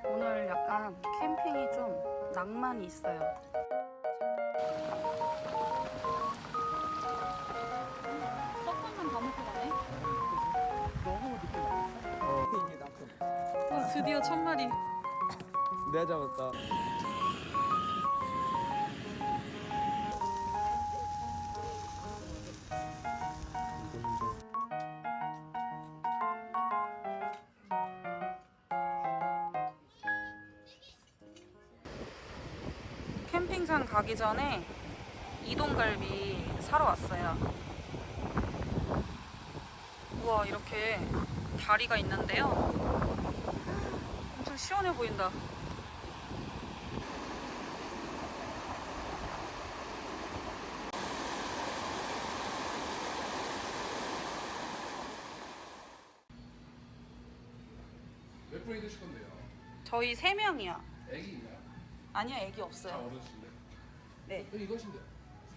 오늘 약간 캠핑이 좀 낭만이 있어요. 섞으면 다 먹고 가네. 너무 늦게 왔어. 이게 나쁜. 드디어 첫 마리. 내가 잡았다. 캠핑장 가기 전에 이동갈비 사러 왔어요. 우와, 이렇게 다리가 있는데요. 엄청 시원해 보인다. 몇 분이 드실 건데요? 저희 3명이요. 애기 있나요? 아니요, 애기 다 없어요. 어르신데? 네. 이것인데요?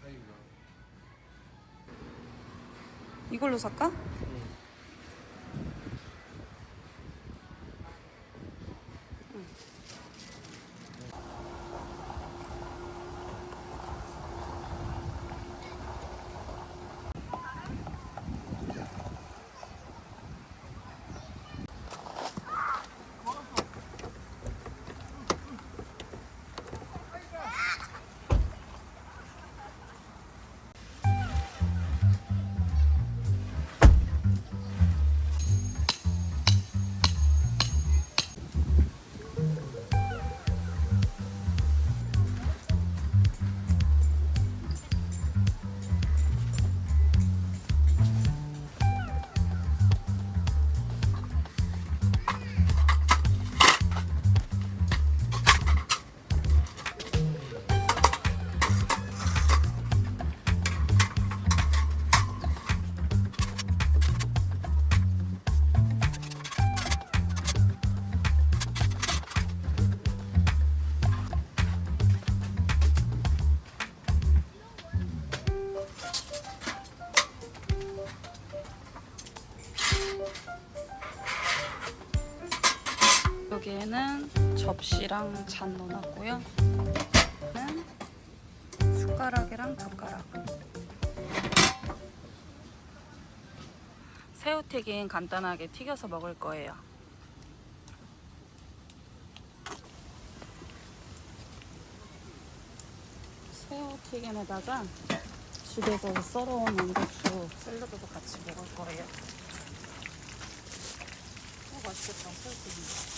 4인가? 이걸로 살까? 여기에는 접시랑 잔 넣어놨고요. 여기는 숟가락이랑 젓가락. 새우튀김 간단하게 튀겨서 먹을 거예요. 새우튀김에다가 집에서 썰어온 양배추 샐러드도 같이 먹을 거예요. 맛있겠다, 새우튀김.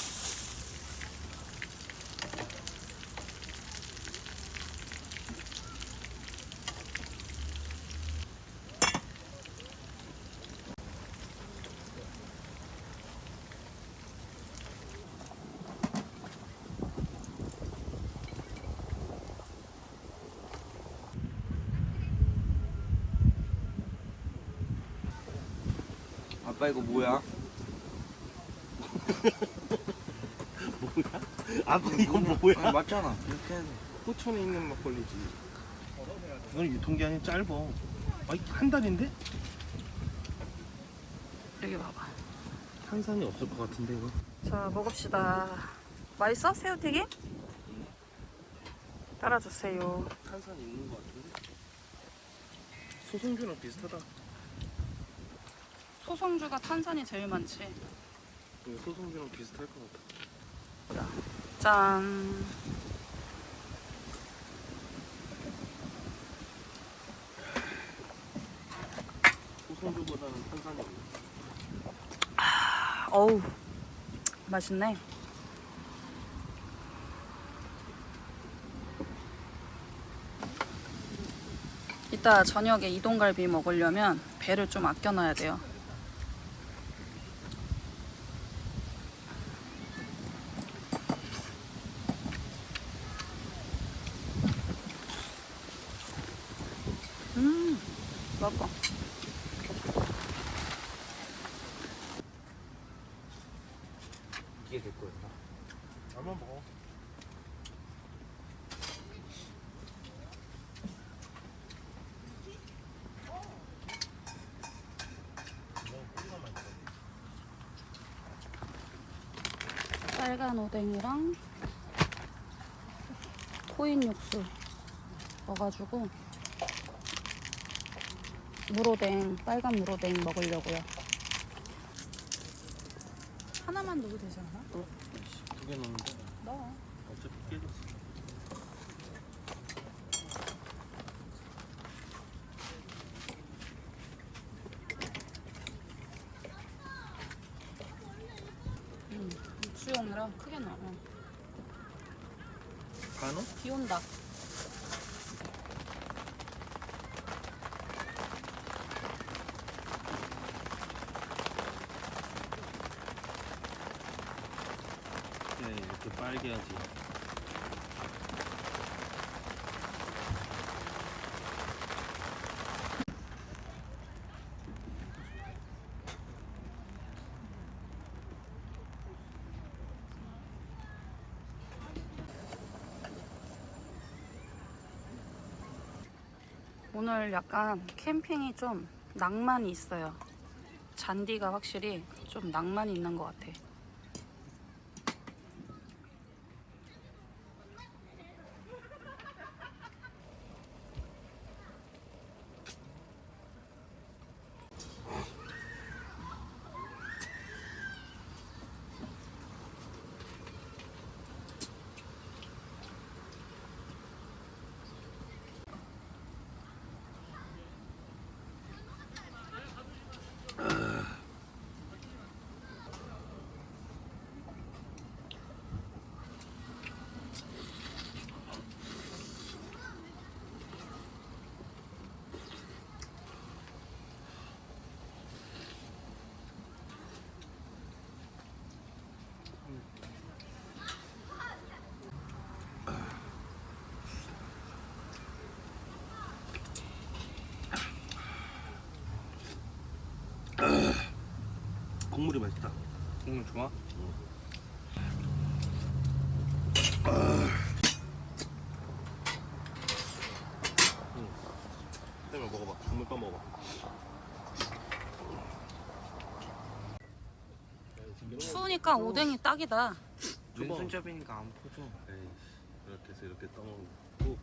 아빠 이거 뭐야? 뭐야? 아빠 이거 뭐야? 맞잖아. 이렇게 해서. 포천에 있는 막걸리지. 이건 유통기한이 짧아. 한 달인데? 여기 봐봐. 탄산이 없을 것 같은데 이거. 자, 먹읍시다. 맛있어? 새우튀김? 따라주세요. 탄산 있는 것 같은데? 소송주랑 비슷하다. 소성주가 탄산이 제일 많지. 이거 소송주랑 비슷할 것 같아. 짠. 소송주보다는 탄산이 없네. 어우, 맛있네. 이따 저녁에 이동갈비 먹으려면 배를 좀 아껴놔야 돼요. 먹어. 이게 될 거였나? 라면 먹어. 빨간 오뎅이랑 코인 육수 넣어가지고 물오뎅, 빨간 물오뎅 먹으려고요. 하나만 넣어도 되지 않아? 두 개 넣는데 넣어. 어차피 깨졌어. 육수용이라 크게 넣어. 간호? 비 온다. 네, 이렇게 빨개야지. 오늘 약간 캠핑이 좀 낭만이 있어요. 잔디가 확실히 좀 낭만이 있는 것 같아. 국물이 맛있다. 국물 좋아? 쌤을 먹어봐. 국물 떠먹어. 추우니까 오뎅이 딱이다. 왼손잡이니까 안 퍼져. 에이, 이렇게 해서 이렇게 떠먹고.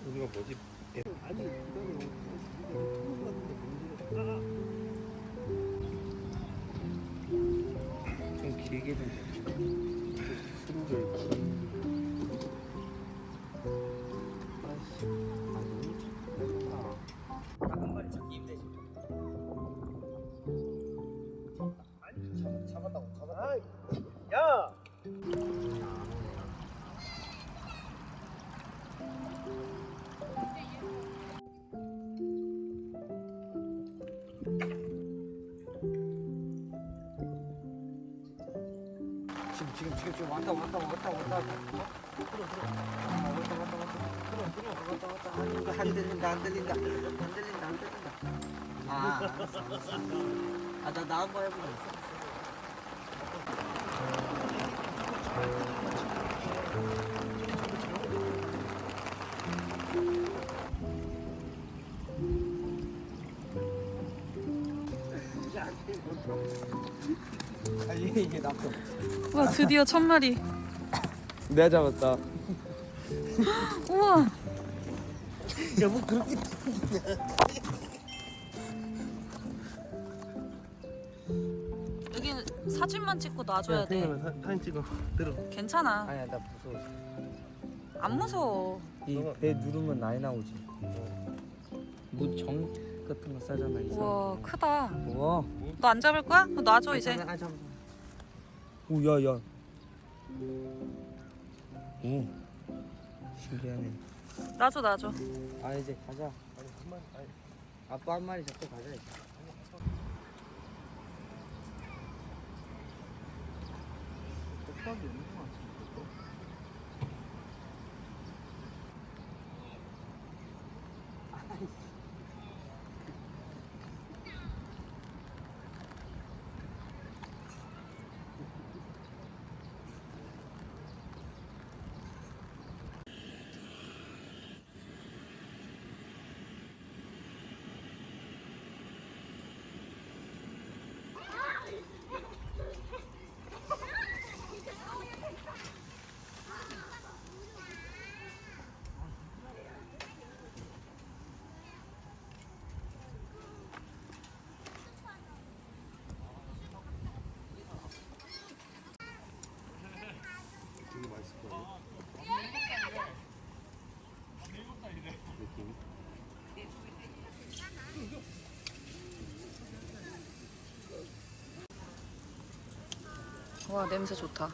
여기가 뭐지? 좀 길게 좀 수루를 아이씨 아 너무 작다. 한 마리 잡기 힘들지. 아니 잡았다고. 야! 지금 왔다 안 들린다 아 알았어 나 한번 해보자 이게 낫어. 와, 드디어 첫 마리. 내가 잡았다. 우와. 야뭐 그렇게 여기 사진만 찍고 놔줘야 돼. 그러면 사진 찍어. 들어. 괜찮아. 아니야 나 무서워. 안 무서워. 이 배 누르면 많이 나오지. 뭐 정 같은 거 싸잖아 이 우와, 크다. 우와. 너 안 잡을 거야? 너 놔줘 이제. 오야야. 오. 신기하네. 놔줘. 아 이제 가자. 아빠 한 마리 잡고 가자 이제. 수박이 없는 것 같은데 또? 되게 맛있을 거예요. 느낌. 와, 냄새 좋다.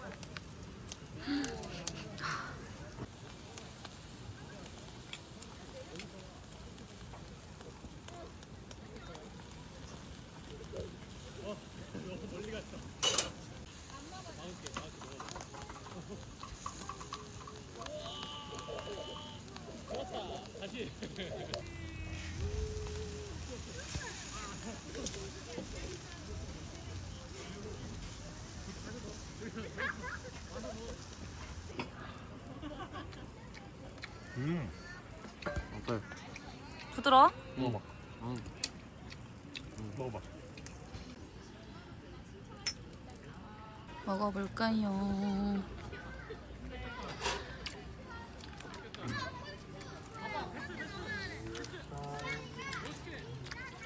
어때? 부드러워? 먹어봐. 먹어봐. 먹어볼까요?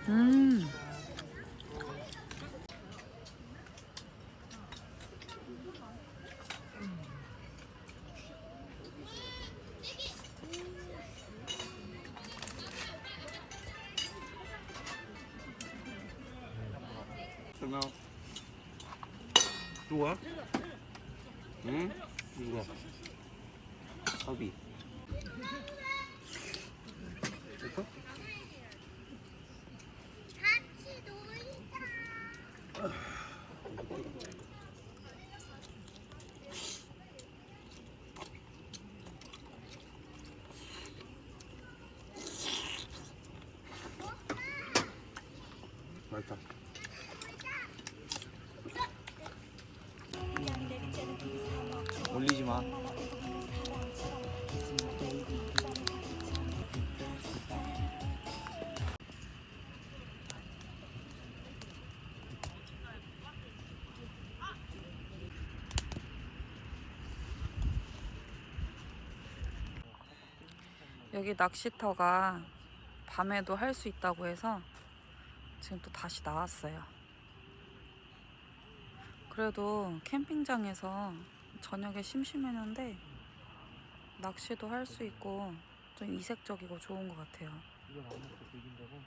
음. 설명. 누가? 응? 누가? 섭이. 됐어? 맛있다. 올리지 마. 여기 낚시터가 밤에도 할 수 있다고 해서 지금 또 다시 나왔어요. 그래도 캠핑장에서 저녁에 심심했는데 낚시도 할 수 있고 좀 이색적이고 좋은 것 같아요. 이건 안 먹고 비긴다고?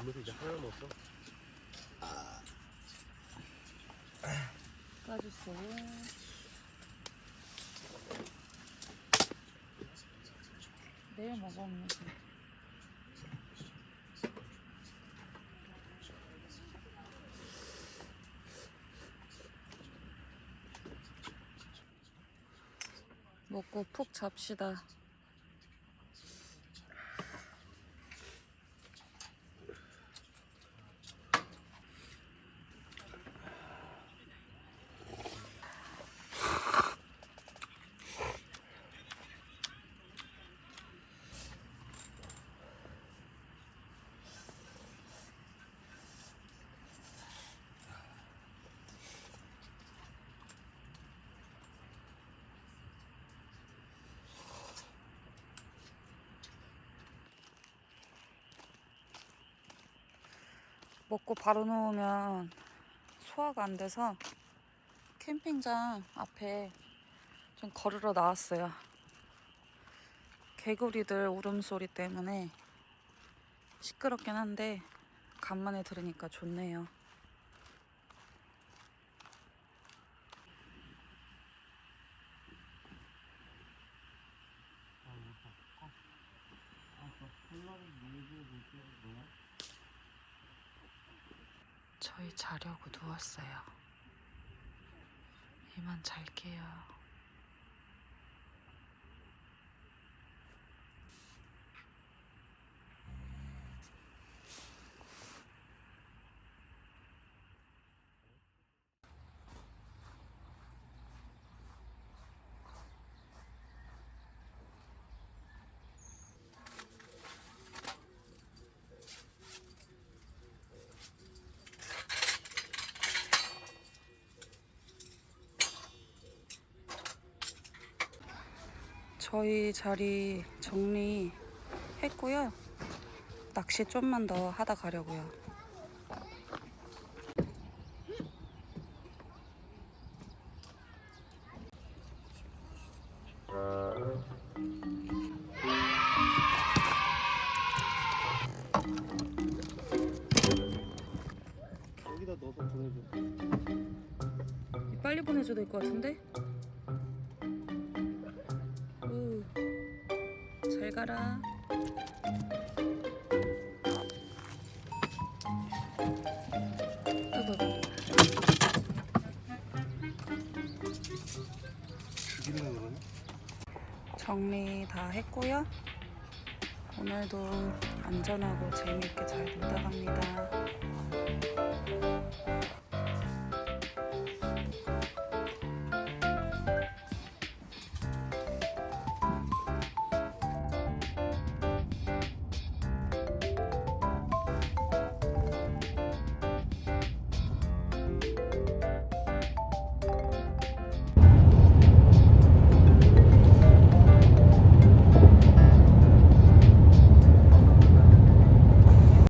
이모도 이제 하나 넣었어. 까주세요. 내일 먹으면 돼. 먹고 푹 잡시다. 먹고 바로 누우면 소화가 안 돼서 캠핑장 앞에 좀 걸으러 나왔어요. 개구리들 울음소리 때문에 시끄럽긴 한데 간만에 들으니까 좋네요. 저희 자려고 누웠어요. 이만 잘게요. 저희 자리 정리했고요. 낚시 좀만 더 하다 가려고요. 여기다 넣어서 보내줘. 빨리 보내줘야 될 것 같은데? 잘 가라. 죽이는 거네. 정리 다 했고요. 오늘도 안전하고 재미있게 잘 놀다 갑니다.